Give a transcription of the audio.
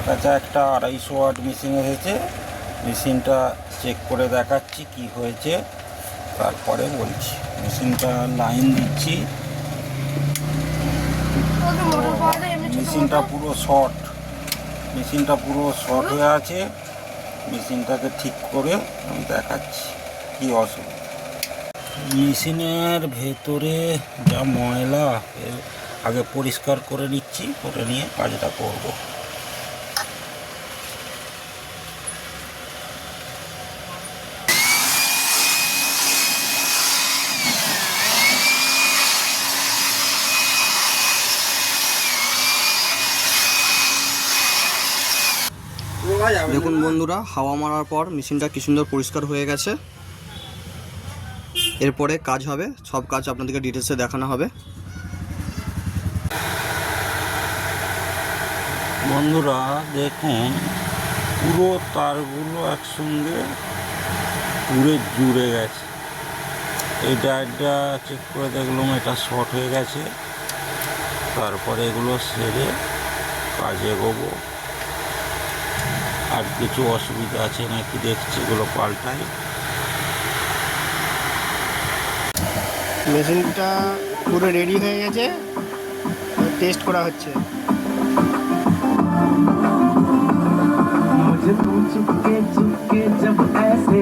কাছে একটা 250 watt machine এসেছে, মেশিনটা চেক করে দেখাচ্ছি কি হয়েছে, তারপরে বলছি। মেশিনটা লাইন দিচ্ছি, মেশিনটা পুরো শর্ট হয়ে আছে। মেশিনটাকে ঠিক করে আমি দেখাচ্ছি কি অসুবিধা। মেশিনের ভেতরে যা ময়লা আগে পরিষ্কার করে নিচ্ছি, করে নিয়ে কাজটা করব। দেখুন বন্ধুরা, হাওয়া মারার পর মেশিনটা কি সুন্দর পরিষ্কার হয়ে গেছে। এরপরে কাজ হবে, সব কাজ আপনাদেরকে ডিটেলসে দেখানো হবে। বন্ধুরা দেখুন, পুরো তারগুলো একসঙ্গে পুরো জুড়ে গেছে। এটা চেক করে দেখলাম এটা শর্ট হয়ে গেছে। তারপরে এগুলো সেরে কাজে এগোবো। আর কিছু অসুবিধা আছে নাকি দেখছি, এগুলো পাল্টাই। মেশিনটা পুরো রেডি হয়ে গেছে, টেস্ট করা হচ্ছে। मुझे तुम चुपके चुपके जब ऐसे